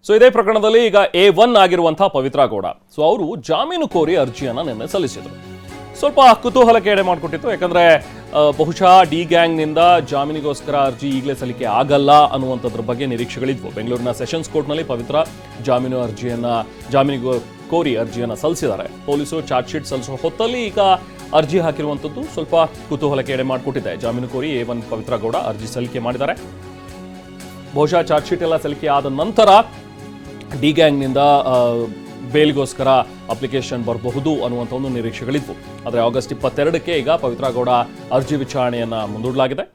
So ಇದೇ ಪ್ರಕರಣದಲ್ಲಿ ಈಗ A1 ಆಗಿರುವಂತಹ ಪವಿತ್ರ ಗೌಡ ಸೊ ಅವರು ಜಾಮೀನು ಕೋರಿ ಅರ್ಜಿಯನ್ನ ನಿನ್ನೆ ಸಲ್ಲಿಸಿದರು. ಸ್ವಲ್ಪ ಕುತೂಹಲಕ್ಕೆ ಎಡೆ ಮಾಡಿಕೊಟ್ಟಿತ್ತು. ಯಾಕಂದ್ರೆ ಬಹುಶಃ ಡಿ ಗ್ಯಾಂಗ್ನಿಂದ ಜಾಮೀನಿಗೋಸ್ಕರ ಅರ್ಜಿ ಈಗಲೇ ಸಲ್ಲಿಕೆ ಆಗಲ್ಲ ಅನ್ನುವಂಥದ್ರ ಬಗ್ಗೆ ನಿರೀಕ್ಷೆಗಳಿದ್ವು. ಬೆಂಗಳೂರಿನ ಸೆಷನ್ಸ್ ಕೋರ್ಟ್ನಲ್ಲಿ ಪವಿತ್ರ ಜಾಮೀನಿಗೆ ಕೋರಿ ಅರ್ಜಿಯನ್ನ ಸಲ್ಲಿಸಿದ್ದಾರೆ. ಪೊಲೀಸರು ಚಾರ್ಜ್ ಶೀಟ್ ಸಲ್ಲಿಸುವ ಹೊತ್ತಲ್ಲಿ ಈಗ ಅರ್ಜಿ ಹಾಕಿರುವಂಥದ್ದು ಸ್ವಲ್ಪ ಕುತೂಹಲಕ್ಕೆ ಎಡೆ ಮಾಡಿಕೊಟ್ಟಿದೆ. ಜಾಮೀನು ಕೋರಿ A1 ಪವಿತ್ರ ಗೌಡ ಅರ್ಜಿ ಸಲ್ಲಿಕೆ ಮಾಡಿದ್ದಾರೆ. ಬಹುಶಃ ಚಾರ್ಜ್ ಶೀಟ್ ಎಲ್ಲ ಸಲ್ಲಿಕೆ ಆದ ನಂತರ ಡಿ ಗ್ಯಾಂಗ್ನಿಂದ ಬೇಲ್ಗೋಸ್ಕರ ಅಪ್ಲಿಕೇಶನ್ ಬರಬಹುದು ಅನ್ನುವಂಥ ಒಂದು ನಿರೀಕ್ಷೆಗಳಿದ್ವು. ಆದರೆ ಆಗಸ್ಟ್ 22ಕ್ಕೆ ಈಗ ಪವಿತ್ರ ಗೌಡ ಅರ್ಜಿ ವಿಚಾರಣೆಯನ್ನ ಮುಂದೂಡಲಾಗಿದೆ.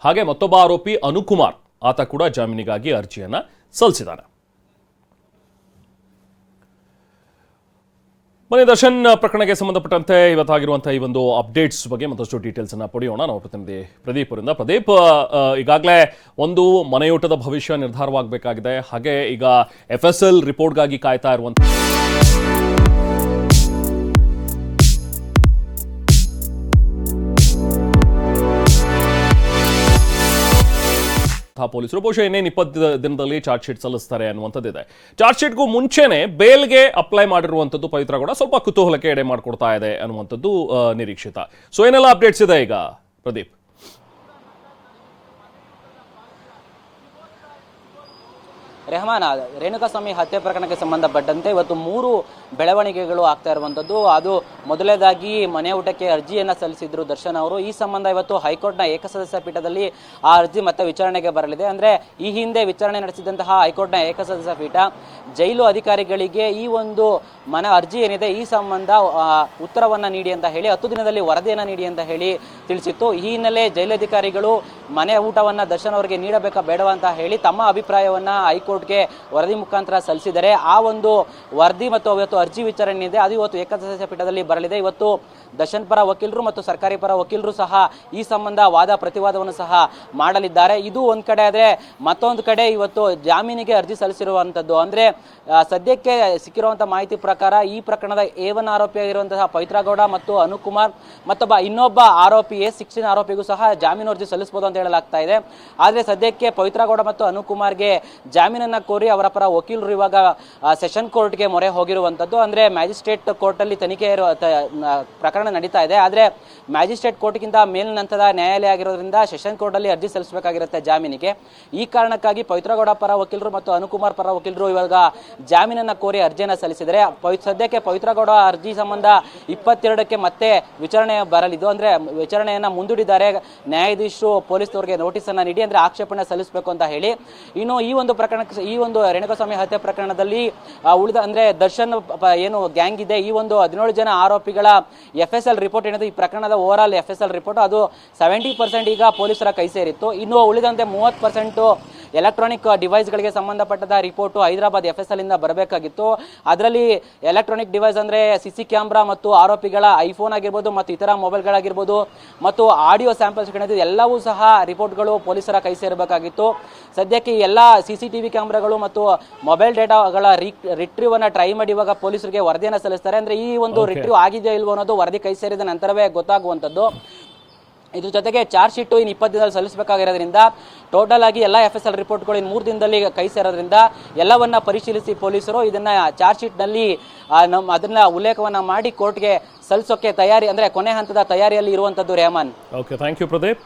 ಹಾಗೆ ಮತ್ತೊಬ್ಬ ಆರೋಪಿ ಅನುಕುಮಾರ್ ಆತ ಕೂಡ ಜಾಮೀನಿಗಾಗಿ ಅರ್ಜಿಯನ್ನ ಸಲ್ಲಿಸಿದ್ದಾನೆ. ಮನೆ ದರ್ಶನ್ ಪ್ರಕರಣಕ್ಕೆ ಸಂಬಂಧಪಟ್ಟಂತೆ ಇವತ್ತಾಗಿರುವಂತಹ ಈ ಒಂದು ಅಪ್ಡೇಟ್ಸ್ ಬಗ್ಗೆ ಮತ್ತಷ್ಟು ಡೀಟೇಲ್ಸ್ ಅನ್ನ ಪಡೆಯೋಣ. ನಾವು ಪ್ರತಿನಿಧಿ ಪ್ರದೀಪ್ ಅವರಿಂದ. ಪ್ರದೀಪ್, ಈಗಾಗಲೇ ಒಂದು ಮನೆಯೂಟದ ಭವಿಷ್ಯ ನಿರ್ಧಾರವಾಗಬೇಕಾಗಿದೆ. ಹಾಗೆ ಈಗ FSL ರಿಪೋರ್ಟ್ಗಾಗಿ ಕಾಯ್ತಾ ಇರುವಂತ ಪೊಲೀಸರು ಬಹುಶಃ ಇನ್ನೇನು 20 ದಿನದಲ್ಲಿ ಚಾರ್ಜ್ ಶೀಟ್ ಸಲ್ಲಿಸ್ತಾರೆ ಅನ್ನುವಂಥದ್ದಿದೆ. ಚಾರ್ಜ್ ಶೀಟ್ಗೂ ಮುಂಚೆನೆ ಬೇಲ್ಗೆ ಅಪ್ಲೈ ಮಾಡಿರುವಂಥದ್ದು ಪವಿತ್ರ ಗೌಡ ಸ್ವಲ್ಪ ಕುತೂಹಲಕ್ಕೆ ಎಡೆ ಮಾಡಿಕೊಡ್ತಾ ಇದೆ ಅನ್ನುವಂಥದ್ದು ನಿರೀಕ್ಷಿತ. ಸೊ ಏನೆಲ್ಲ ಅಪ್ಡೇಟ್ಸ್ ಇದೆ ಈಗ ಪ್ರದೀಪ್? ರೆಹಮಾನ್, ರೇಣುಕಾಸ್ವಾಮಿ ಹತ್ಯೆ ಪ್ರಕರಣಕ್ಕೆ ಸಂಬಂಧಪಟ್ಟಂತೆ ಇವತ್ತು 3 ಬೆಳವಣಿಗೆಗಳು ಆಗ್ತಾ ಇರುವಂಥದ್ದು. ಅದು ಮೊದಲನೇದಾಗಿ ಮನೆ ಊಟಕ್ಕೆ ಅರ್ಜಿಯನ್ನು ಸಲ್ಲಿಸಿದ್ರು ದರ್ಶನ್ ಅವರು. ಈ ಸಂಬಂಧ ಇವತ್ತು ಹೈಕೋರ್ಟ್ನ ಏಕಸದಸ್ಯ ಪೀಠದಲ್ಲಿ ಆ ಅರ್ಜಿ ಮತ್ತೆ ವಿಚಾರಣೆಗೆ ಬರಲಿದೆ. ಅಂದರೆ ಈ ಹಿಂದೆ ವಿಚಾರಣೆ ನಡೆಸಿದಂತಹ ಹೈಕೋರ್ಟ್ನ ಏಕಸದಸ್ಯ ಪೀಠ ಜೈಲು ಅಧಿಕಾರಿಗಳಿಗೆ ಈ ಒಂದು ಅರ್ಜಿ ಏನಿದೆ ಈ ಸಂಬಂಧ ಉತ್ತರವನ್ನು ನೀಡಿ ಅಂತ ಹೇಳಿ 10 ದಿನದಲ್ಲಿ ವರದಿಯನ್ನು ನೀಡಿ ಅಂತ ಹೇಳಿ ತಿಳಿಸಿತ್ತು. ಈ ಹಿನ್ನೆಲೆ ಜೈಲಧಿಕಾರಿಗಳು ಮನೆ ಊಟವನ್ನು ದರ್ಶನ್ ಅವರಿಗೆ ನೀಡಬೇಕಾ ಬೇಡವಾ ಅಂತ ಹೇಳಿ ತಮ್ಮ ಅಭಿಪ್ರಾಯವನ್ನು ಹೈಕೋರ್ಟ್ಗೆ ವರದಿ ಮುಖಾಂತರ ಸಲ್ಲಿಸಿದರೆ ಆ ಒಂದು ವರದಿ ಮತ್ತು ಇವತ್ತು ಅರ್ಜಿ ವಿಚಾರಣೆ ಇದೆ, ಅದು ಇವತ್ತು ಏಕಸದಸ್ಯ ಪೀಠದಲ್ಲಿ ಬರಲಿದೆ. ಇವತ್ತು ದರ್ಶನ್ ಪರ ವಕೀಲರು ಮತ್ತು ಸರ್ಕಾರಿ ಪರ ವಕೀಲರು ಸಹ ಈ ಸಂಬಂಧ ವಾದ ಪ್ರತಿವಾದವನ್ನು ಸಹ ಮಾಡಲಿದ್ದಾರೆ. ಇದು ಒಂದು ಕಡೆ ಆದರೆ ಮತ್ತೊಂದು ಕಡೆ ಇವತ್ತು ಜಾಮೀನಿಗೆ ಅರ್ಜಿ ಸಲ್ಲಿಸಿರುವಂಥದ್ದು. ಅಂದರೆ ಸದ್ಯಕ್ಕೆ ಸಿಕ್ಕಿರುವಂಥ ಮಾಹಿತಿ ಪ್ರಕಾರ ಈ ಪ್ರಕರಣದ A1 ಆರೋಪಿಯಾಗಿರುವಂತಹ ಪವಿತ್ರ ಗೌಡ ಮತ್ತು ಅನುಕುಮಾರ್ ಇನ್ನೊಬ್ಬ ಆರೋಪಿ A16 ಆರೋಪಿಗೂ ಸಹ ಜಾಮೀನು ಅರ್ಜಿ ಸಲ್ಲಿಸಬಹುದು ಅಂತ ಹೇಳಲಾಗ್ತಾ ಇದೆ. ಆದರೆ ಸದ್ಯಕ್ಕೆ ಪವಿತ್ರ ಗೌಡ ಮತ್ತು ಅನುಕುಮಾರ್ಗೆ ಜಾಮೀನನ್ನ ಕೋರಿ ಅವರ ಪರ ವಕೀಲರು ಇವಾಗ ಸೆಷನ್ ಕೋರ್ಟ್ಗೆ ಮೊರೆ ಹೋಗಿರುವಂಥದ್ದು. ಅಂದರೆ ಮ್ಯಾಜಿಸ್ಟ್ರೇಟ್ ಕೋರ್ಟಲ್ಲಿ ತನಿಖೆ ಪ್ರಕರಣ ನಡೀತಾ ಇದೆ. ಆದರೆ ಮ್ಯಾಜಿಸ್ಟ್ರೇಟ್ ಕೋರ್ಟ್ಗಿಂತ ಮೇಲಿನ ಹಂತದ ನ್ಯಾಯಾಲಯ ಆಗಿರೋದ್ರಿಂದ ಸೆಷನ್ ಕೋರ್ಟಲ್ಲಿ ಅರ್ಜಿ ಸಲ್ಲಿಸಬೇಕಾಗಿರುತ್ತೆ ಜಾಮೀನಿಗೆ. ಈ ಕಾರಣಕ್ಕಾಗಿ ಪವಿತ್ರ ಗೌಡ ಪರ ವಕೀಲರು ಮತ್ತು ಅನುಕುಮಾರ್ ಪರ ವಕೀಲರು ಇವಾಗ ಜಾಮೀನನ್ನ ಕೋರಿ ಅರ್ಜಿಯನ್ನು ಸಲ್ಲಿಸಿದರೆ ಸದ್ಯಕ್ಕೆ ಪವಿತ್ರ ಗೌಡ ಅರ್ಜಿ ಸಂಬಂಧ 22ಕ್ಕೆ ಮತ್ತೆ ವಿಚಾರಣೆ ಬರಲಿದ್ದು. ಅಂದರೆ ವಿಚಾರಣೆಯನ್ನು ಮುಂದೂಡಿದ್ದಾರೆ ನ್ಯಾಯಾಧೀಶರು. ಪೊಲೀಸ್ನವರಿಗೆ ನೋಟಿಸನ್ನು ನೀಡಿ ಅಂದರೆ ಆಕ್ಷೇಪಣೆ ಸಲ್ಲಿಸಬೇಕು ಅಂತ ಹೇಳಿ. ಇನ್ನು ಈ ಒಂದು ಪ್ರಕರಣಕ್ಕೆ ಈ ಒಂದು ರೇಣುಕಾಸ್ವಾಮಿ ಹತ್ಯೆ ಪ್ರಕರಣದಲ್ಲಿ ಉಳಿದ ಅಂದರೆ ದರ್ಶನ್ ಏನು ಗ್ಯಾಂಗ್ ಇದೆ ಈ ಒಂದು 17 ಜನ ಆರೋಪಿಗಳ FSL ರಿಪೋರ್ಟ್ ಏನಿದೆ ಈ ಪ್ರಕರಣದ ಓವರ್ FSL ರಿಪೋರ್ಟ್ ಅದು 70% ಈಗ ಪೊಲೀಸರ ಕೈ ಸೇರಿತ್ತು. ಇನ್ನು ಉಳಿದಂತೆ 30% ಎಲೆಕ್ಟ್ರಾನಿಕ್ ಡಿವೈಸ್ಗಳಿಗೆ ಸಂಬಂಧಪಟ್ಟದ ರಿಪೋರ್ಟು ಹೈದರಾಬಾದ್ FSL ಇಂದ ಬರಬೇಕಾಗಿತ್ತು. ಅದರಲ್ಲಿ ಎಲೆಕ್ಟ್ರಾನಿಕ್ ಡಿವೈಸ್ ಅಂದರೆ CC ಕ್ಯಾಮ್ರಾ ಮತ್ತು ಆರೋಪಿಗಳ ಐಫೋನ್ ಆಗಿರ್ಬೋದು ಮತ್ತು ಇತರ ಮೊಬೈಲ್ಗಳಾಗಿರ್ಬೋದು ಮತ್ತು ಆಡಿಯೋ ಸ್ಯಾಂಪಲ್ಸ್ ಎಲ್ಲವೂ ಸಹ ರಿಪೋರ್ಟ್ಗಳು ಪೊಲೀಸರ ಕೈ ಸೇರಬೇಕಾಗಿತ್ತು. ಸದ್ಯಕ್ಕೆ ಎಲ್ಲ CCTV ಕ್ಯಾಮ್ರಾಗಳು ಮತ್ತು ಮೊಬೈಲ್ ಡೇಟಾಗಳ ರಿಟ್ರೀವ್ ಅನ್ನ ಟ್ರೈ ಮಾಡಿ ಇವಾಗ ಪೊಲೀಸರಿಗೆ ವರದಿಯನ್ನು ಸಲ್ಲಿಸ್ತಾರೆ. ಅಂದರೆ ಈ ಒಂದು ರಿಟ್ರೀವ್ ಆಗಿದೆಯೋ ಇಲ್ವೋ ಅನ್ನೋದು ವರದಿ ಕೈ ಸೇರಿದ ನಂತರವೇ ಗೊತ್ತಾಗುವಂಥದ್ದು. ಇದ್ರ ಜೊತೆಗೆ ಚಾರ್ಜ್ ಶೀಟು ಇನ್ನು 20 ದಿನದಲ್ಲಿ ಸಲ್ಲಿಸಬೇಕಾಗಿರೋದ್ರಿಂದ ಟೋಟಲ್ ಆಗಿ ಎಲ್ಲ FSL ರಿಪೋರ್ಟ್ಗಳು ಇನ್ನು 3 ದಿನದಲ್ಲಿ ಕೈ ಸೇರೋದ್ರಿಂದ ಎಲ್ಲವನ್ನ ಪರಿಶೀಲಿಸಿ ಪೊಲೀಸರು ಇದನ್ನ ಚಾರ್ಜ್ ಶೀಟ್ನಲ್ಲಿ ಅದನ್ನ ಉಲ್ಲೇಖವನ್ನ ಮಾಡಿ ಕೋರ್ಟ್ಗೆ ಸಲ್ಲಿಸೋಕೆ ತಯಾರಿ ಅಂದರೆ ಕೊನೆ ಹಂತದ ತಯಾರಿಯಲ್ಲಿ ಇರುವಂಥದ್ದು. Rehman. Okay, thank you Pradeep.